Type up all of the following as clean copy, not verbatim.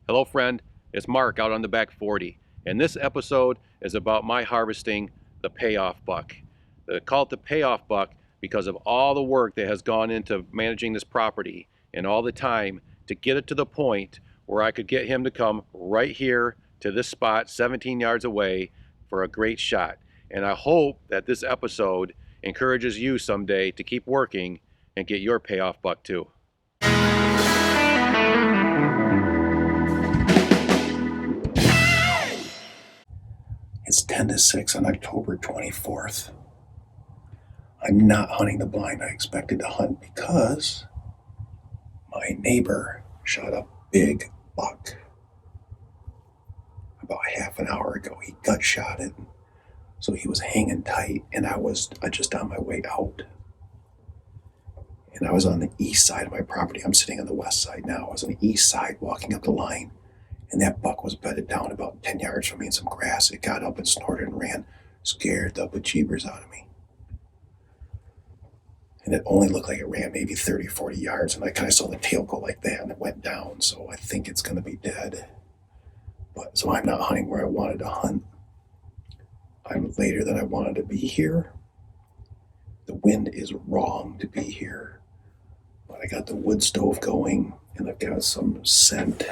Hello friend, it's Mark out on the back 40, and this episode is about my harvesting the payoff buck. They call it the payoff buck because of all the work that has gone into managing this property and all the time to get it to the point where I could get him to come right here to this spot 17 yards away for a great shot. And I hope that this episode encourages you someday to keep working and get your payoff buck too. It's 10 to 6 on October 24th. I'm not hunting the blind I expected to hunt because my neighbor shot a big buck about half an hour ago. He gut shot it, so he was hanging tight, and I was just on my way out. And I was on the east side of my property. I'm sitting on the west side now. I was on the east side walking up the line, and that buck was bedded down about 10 yards from me in some grass. It got up and snorted and ran, scared the bejeebers out of me. And it only looked like it ran maybe 30, 40 yards, and I kind of saw the tail go like that, and it went down, so I think it's going to be dead. But so I'm not hunting where I wanted to hunt. I'm later than I wanted to be here. The wind is wrong to be here, but I got the wood stove going, and I've got some scent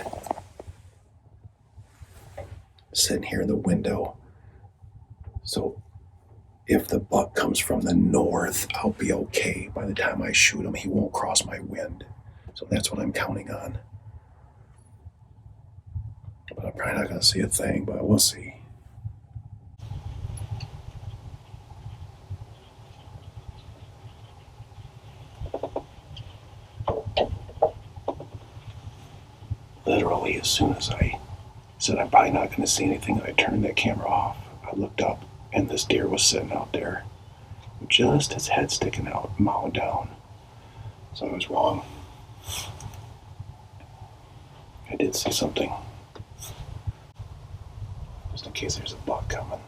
sitting here in the window. So if the buck comes from the north, I'll be okay. By the time I shoot him, he won't cross my wind. So that's what I'm counting on. But I'm probably not going to see a thing, but we'll see. Literally, as soon as I said I'm probably not going to see anything, I turned that camera off. I looked up, and this deer was sitting out there, just his head sticking out, mowing down. So I was wrong. I did see something, just in case there's a buck coming.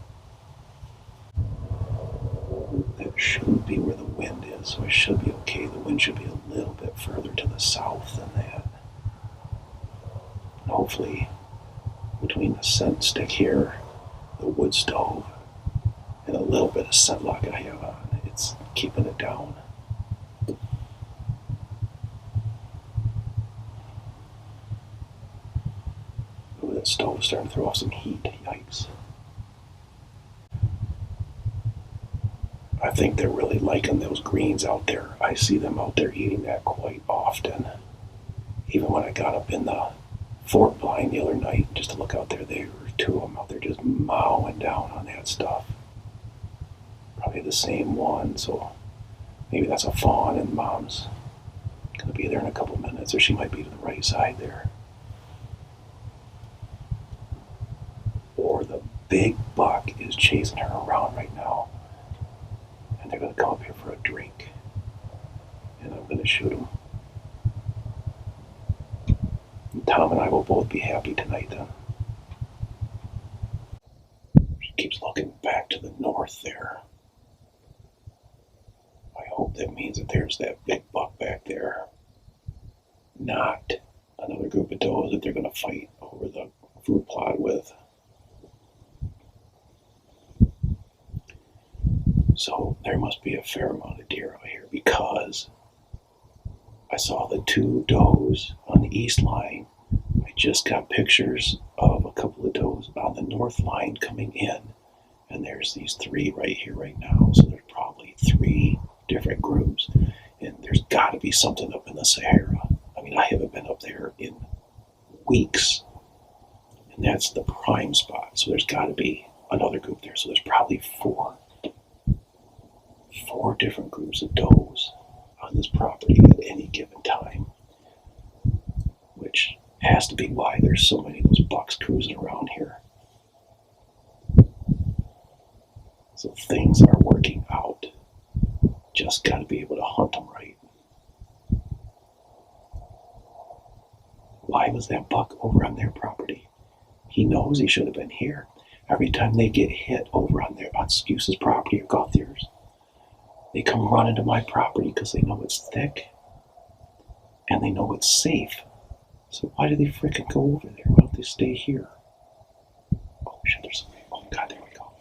That shouldn't be where the wind is, so I should be okay. The wind should be a little bit further to the south than that. And hopefully, between the scent stick here, the wood stove, and a little bit of scent lock I have on, it's keeping it down. Ooh, that stove is starting to throw off some heat. Yikes. I think they're really liking those greens out there. I see them out there eating that quite often. Even when I got up in the fort blind the other night just to look out there, there were two of them out there just mowing down on that stuff. Probably the same one, so maybe that's a fawn, and mom's going to be there in a couple minutes, or she might be to the right side there. Or the big buck is chasing her around right now, and they're going to come up here for a drink, and I'm going to shoot them. And Tom and I will both be happy tonight then. She keeps looking back to the north there. I hope that means that there's that big buck back there, not another group of does that they're going to fight over the food plot with. So there must be a fair amount of deer out here, because I saw the two does on the east line. I just got pictures of a couple of does on the north line coming in, and there's these three right here right now. So there's probably three different groups, and there's got to be something up in the Sahara. I mean, I haven't been up there in weeks, and that's the prime spot. So there's got to be another group there. So there's probably four different groups of does on this property at any given time, which has to be why there's so many of those bucks cruising around here. So things are working out. Just got to be able to hunt them right. Why was that buck over on their property? He knows he should have been here. Every time they get hit over on Scuse's property or Gauthier's, they come running to my property because they know it's thick and they know it's safe. So why do they freaking go over there? Why don't they stay here? Oh shit, there's something. Oh god, there we go.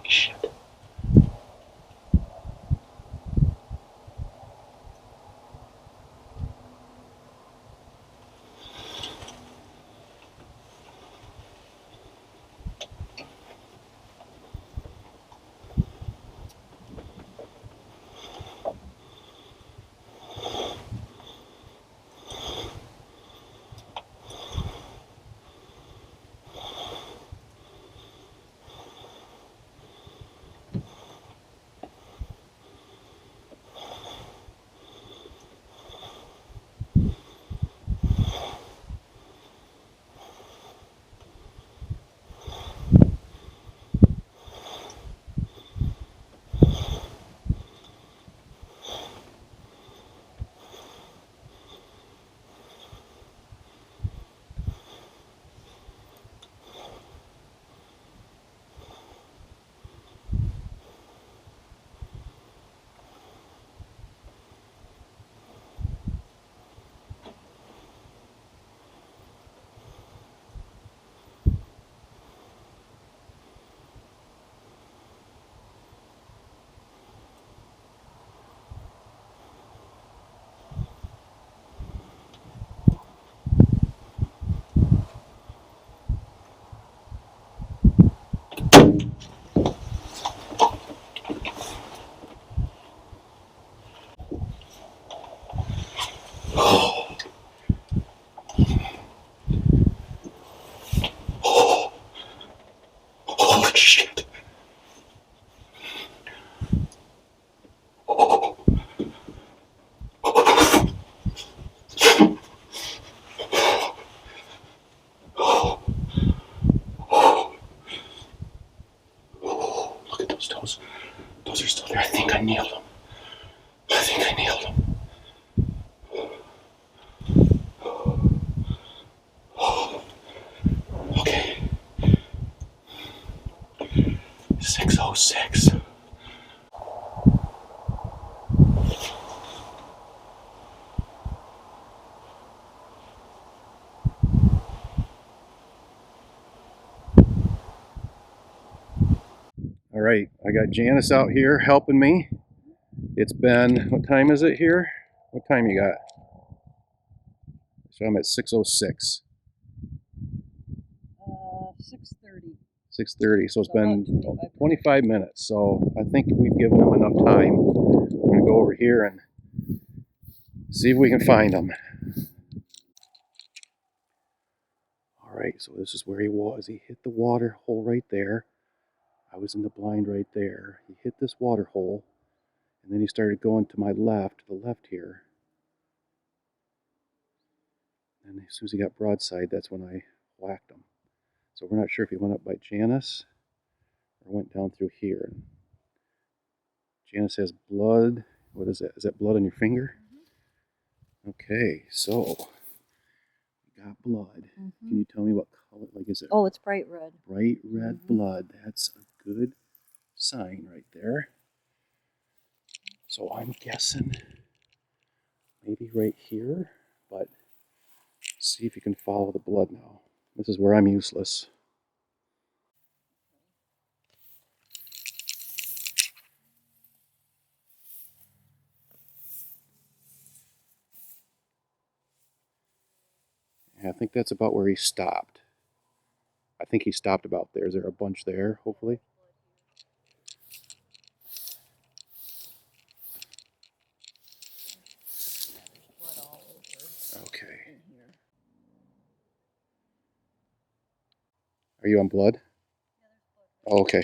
Shit. Oh shit. Look at those toes. Those are still there. I think I nailed them. I think I nailed them. Okay. 606. All right, I got Janice out here helping me. It's been, what time is it here? What time you got? So I'm at 6:06. 6:30. 6:30. So it's been About 25 minutes. So I think we've given them enough time. We're going to go over here and see if we can find them. All right, so this is where he was. He hit the water hole right there. I was in the blind right there. He hit this water hole, and then he started going to my left, to the left here. And as soon as he got broadside, that's when I whacked him. So we're not sure if he went up by Janice or went down through here. Janice has blood. What is that? Is that blood on your finger? Okay, so we got blood. Can you tell me what color? Like, is it Oh, it's bright red. bright red blood? That's a good sign right there. So I'm guessing maybe right here, but see if you can follow the blood now. This is where I'm useless. Yeah, I think that's about where he stopped. I think he stopped about there. Is there a bunch there, hopefully? Blood all over Okay. in here. Are you on blood? Oh, okay.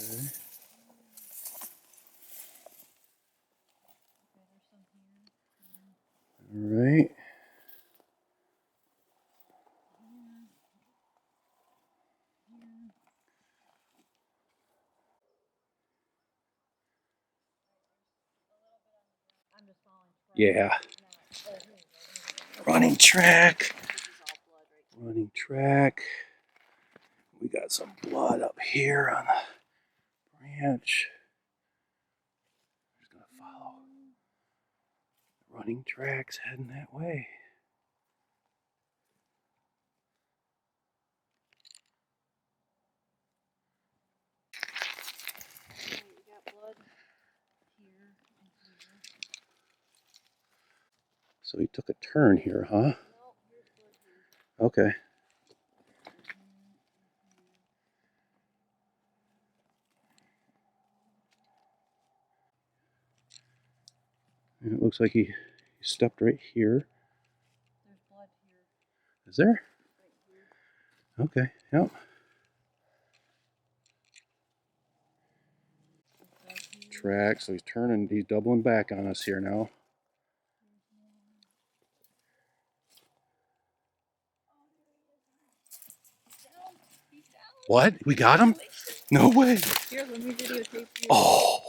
Okay. Yeah. Running track. Running track. We got some blood up here on the branch. Just gonna follow. Running tracks heading that way. So he took a turn here, huh? Okay. And it looks like he stepped right here. There's blood here. Is there? Okay, yep. Track, so he's turning, he's doubling back on us here now. What? We got him? No way. Here, let me videotape you. Oh,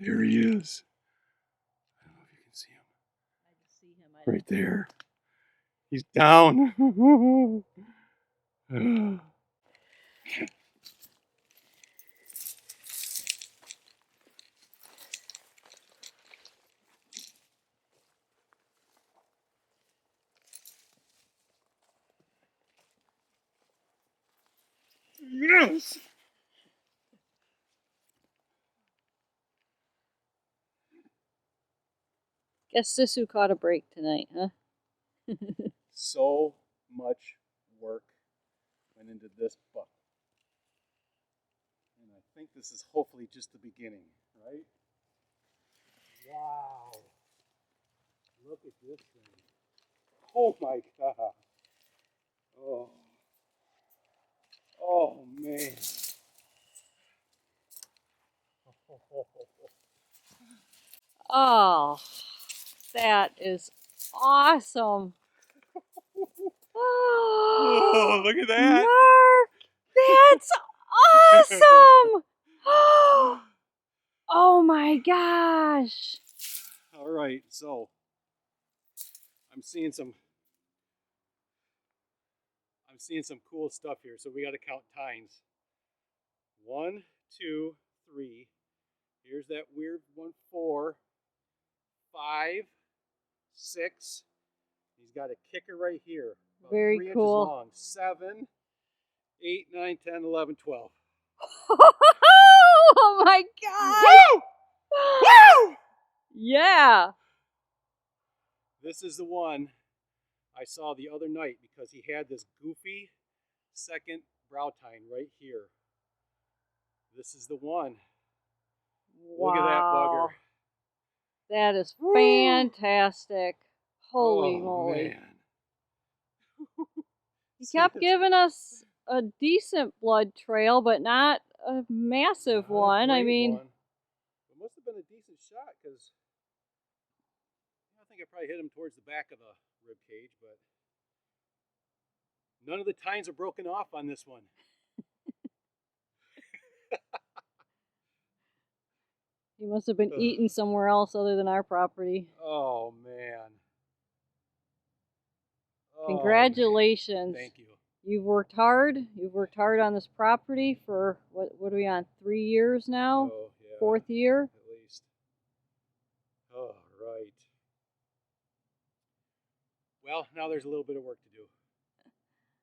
there he is. I don't know if you can see him. I just see him. Right there. He's down. Yes. Guess Sisu caught a break tonight, huh? So much work went into this buck. And I think this is hopefully just the beginning, right? Wow. Look at this thing. Oh my God. Oh. Oh man. Oh, that is awesome. Oh, look at that. Mark, that's awesome. Oh my gosh. All right, so I'm seeing some cool stuff here. So we got to count tines. 1, 2, 3. Here's that weird one. 4, 5, 6. He's got a kicker right here. About Very 3 cool. inches long. 7, 8, 9, 10, 11, 12. Oh my god! Woo! Woo! Yeah. This is the one I saw the other night because he had this goofy second brow tine right here. This is the one. Wow. Look at that bugger. That is fantastic. Holy moly. Man. He kept giving us a decent blood trail, but not a massive one. I mean, it must have been a decent shot because I think I probably hit him towards the back of the rib cage, but none of the tines are broken off on this one. he must have been eaten somewhere else other than our property. Oh man. Congratulations. Man. Thank you. You've worked hard. You've worked hard on this property for, what are we on, 3 years now? Oh, yeah. 4th year? At least. All right. Well, now there's a little bit of work to do.